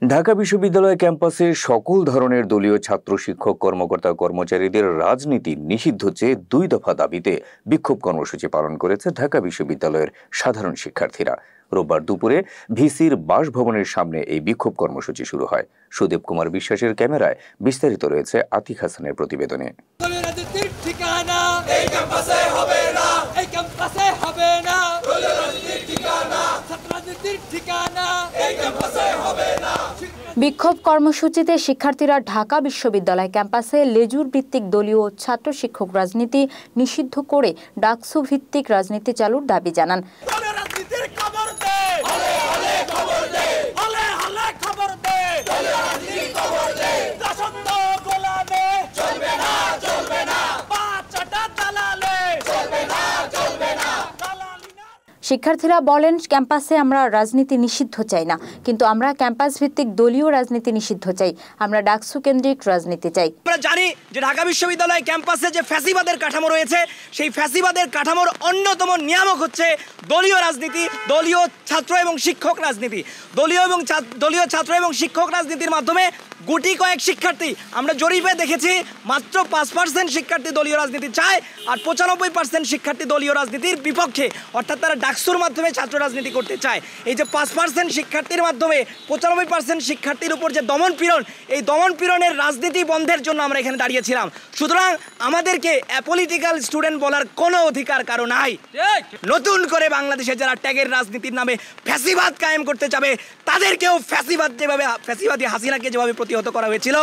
ঢাকা বিশ্ববিদ্যালয় ক্যাম্পাসে সকল ধরনের দলীয় ছাত্র শিক্ষক কর্মকর্তা কর্মচারীদের রাজনীতি নিষিদ্ধ চেয়ে 2 দফা দাবিতে বিক্ষোভ কর্মসূচি পালন করেছে ঢাকা বিশ্ববিদ্যালয়ের সাধারণ শিক্ষার্থীরা। রোববার দুপুরে ভিসির বাসভবনের সামনে এই বিক্ষোভ কর্মসূচি শুরু হয়। সুদেব কুমার বিশ্বাসের ক্যামেরায় বিস্তারিত রয়েছে আতিক হাসানের প্রতিবেদনে। বিক্ষোভ কর্মসূচিতে শিক্ষার্থীরা ঢাকা বিশ্ববিদ্যালয় ক্যাম্পাসে লেজুর ভিত্তিক দলীয় ছাত্র শিক্ষক রাজনীতি নিষিদ্ধ করে ডাকসু ভিত্তিক রাজনীতি চালুর দাবি জানান। শিক্ষার্থীরা বলেন, ক্যাম্পাসে আমরা রাজনীতি নিষিদ্ধ চাই না, কিন্তু আমরা ক্যাম্পাস ভিত্তিক দলীয় রাজনীতি নিষিদ্ধ চাই। আমরা ডাকসু কেন্দ্রিক রাজনীতি চাই। আমরা জানি যে ঢাকা বিশ্ববিদ্যালয় ক্যাম্পাসে যে ফ্যাসিবাদের কাঠামো রয়েছে, সেই ফ্যাসিবাদের কাঠামোর অন্যতম নিয়ামক হচ্ছে দলীয় রাজনীতি, দলীয় ছাত্র এবং শিক্ষক রাজনীতি। দলীয় ছাত্র এবং শিক্ষক রাজনীতির মাধ্যমে গুটি কয়েক শিক্ষার্থী, আমরা জরিপে দেখেছি মাত্র 5% শিক্ষার্থী দলীয় রাজনীতি চায়, আর 95% শিক্ষার্থী দলীয় রাজনীতির বিপক্ষে, অর্থাৎ তারা ডাকসুর মাধ্যমে ছাত্র রাজনীতি করতে চায়। এই যে 5% শিক্ষার্থীর মাধ্যমে 95% শিক্ষার্থীর উপর যে দমন পীড়ন, এই দমন পীড়নের রাজনীতি বন্ধের জন্য আমরা এখানে দাঁড়িয়েছিলাম। সুতরাং আমাদেরকে অ্যাপলিটিক্যাল স্টুডেন্ট বলার কোনো অধিকার কারো নাই। নতুন করে বাংলাদেশে যারা ট্যাগের রাজনীতির নামে ফ্যাসিবাদ কায়েম করতে যাবে, তাদেরকেও ফ্যাসিবাদী হাসিনাকে যেভাবে প্রতিহত করা হয়েছিল,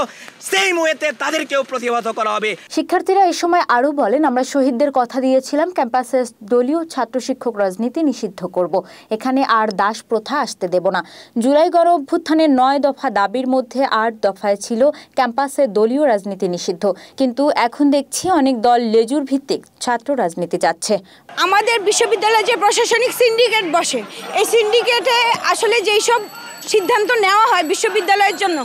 সেই মুহূর্তে তাদেরকেও প্রতিহত করা হবে। শিক্ষার্থীরা এই সময় আরো বলেন, আমরা শহীদদের কথা দিয়েছিলাম ক্যাম্পাসে দলীয় ছাত্র শিক্ষক রাজনীতি নিষিদ্ধ করব, এখানে আর দাস প্রথা আসতে দেব না। জুলাই গণ অভ্যুত্থানের 9 দফা দাবির মধ্যে 8 দফায় ছিল ক্যাম্পাসে দলীয় রাজনীতি নিষিদ্ধ, কিন্তু এখন দেখছি অনেক দল লেজুর ভিত্তিক ছাত্র রাজনীতি চাচ্ছে। আমাদের বিশ্ববিদ্যালয়ে যে প্রশাসনিক সিন্ডিকেট বসে, এই সিন্ডিকেটে আসলে যেই সব সিদ্ধান্ত নেওয়া হয় বিশ্ববিদ্যালয়ের জন্য,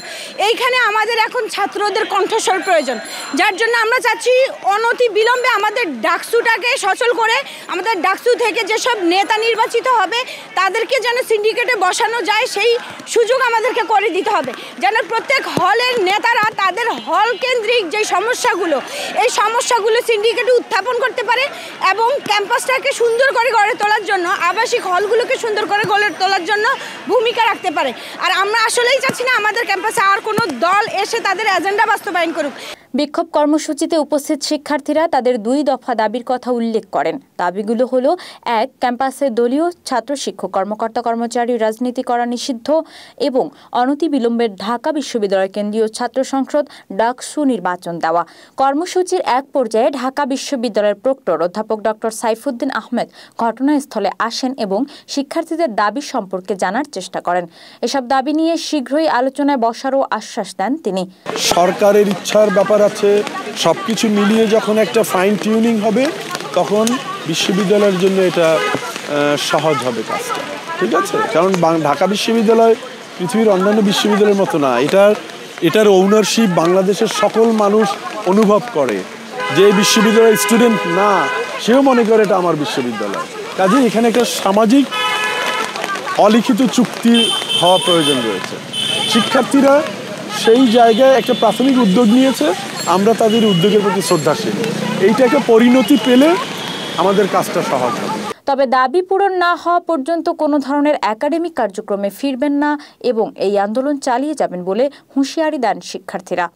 এইখানে আমাদের এখন ছাত্রদের কণ্ঠস্বর প্রয়োজন, যার জন্য আমরা চাচ্ছি অনতি বিলম্বে আমাদের ডাকসুটাকে সচল করে আমাদের ডাকসু থেকে যেসব নেতা নির্বাচিত হবে তাদেরকে যেন সিন্ডিকেটে বসানো যায়, সেই সুযোগ আমাদেরকে করে দিতে হবে, যেন প্রত্যেক হলের নেতারা তাদের হল কেন্দ্রিক যে সমস্যাগুলো, এই সমস্যাগুলো সিন্ডিকেটে উত্থাপন করতে পারে এবং ক্যাম্পাসটাকে সুন্দর করে গড়ে তোলার জন্য, আবাসিক হলগুলোকে সুন্দর করে গড়ে তোলার জন্য ভূমিকা রাখতে পারে। আর আমরা আসলেই চাচ্ছি না আমাদের ক্যাম্পাসে আর কোনো দল এসে তাদের এজেন্ডা বাস্তবায়ন করুক। বিক্ষোভ কর্মসূচিতে উপস্থিত শিক্ষার্থীরা তাদের 2 দফা দাবির কথা উল্লেখ করেন। দাবিগুলো হলো: 1. ক্যাম্পাসে দলীয় ছাত্র শিক্ষক কর্মকর্তা কর্মচারী রাজনীতি করা নিষিদ্ধ এবং অনতিবিলম্বে ঢাকা বিশ্ববিদ্যালয় কেন্দ্রীয় ছাত্র সংসদ ডাকসু নির্বাচন দেওয়া। কর্মসূচির এক পর্যায়ে ঢাকা বিশ্ববিদ্যালয়ের প্রক্টর অধ্যাপক ডক্টর সাইফুদ্দিন আহমেদ ঘটনাস্থলে আসেন এবং শিক্ষার্থীদের দাবি সম্পর্কে জানার চেষ্টা করেন। এসব দাবি নিয়ে শীঘ্রই আলোচনায় বসারও আশ্বাস দেন তিনি। সরকারের ইচ্ছার ব্যাপার আছে, সবকিছু মিলিয়ে যখন একটা ফাইন টিউনিং হবে তখন বিশ্ববিদ্যালয়ের জন্য এটা সহজ হবে কাজটা, ঠিক আছে? কারণ ঢাকা বিশ্ববিদ্যালয় পৃথিবীর অন্যান্য বিশ্ববিদ্যালয়ের মতো না, এটার ওনারশিপ বাংলাদেশের সকল মানুষ অনুভব করে। যে বিশ্ববিদ্যালয়ের স্টুডেন্ট না, সেও মনে করে এটা আমার বিশ্ববিদ্যালয়। কাজে এখানে একটা সামাজিক অলিখিত চুক্তি হওয়া প্রয়োজন রয়েছে। শিক্ষার্থীরা সেই জায়গায় একটা প্রাথমিক উদ্যোগ নিয়েছে, আমরা তাদের উদ্যোগের প্রতি শ্রদ্ধাশীল। এইটা একটা পরিণতি পেলে আমাদের কাজটা সহজ হবে। তবে দাবি পূরণ না হওয়া পর্যন্ত কোনো ধরনের একাডেমিক কার্যক্রমে ফিরবেন না এবং এই আন্দোলন চালিয়ে যাবেন বলে হুঁশিয়ারি দেন শিক্ষার্থীরা।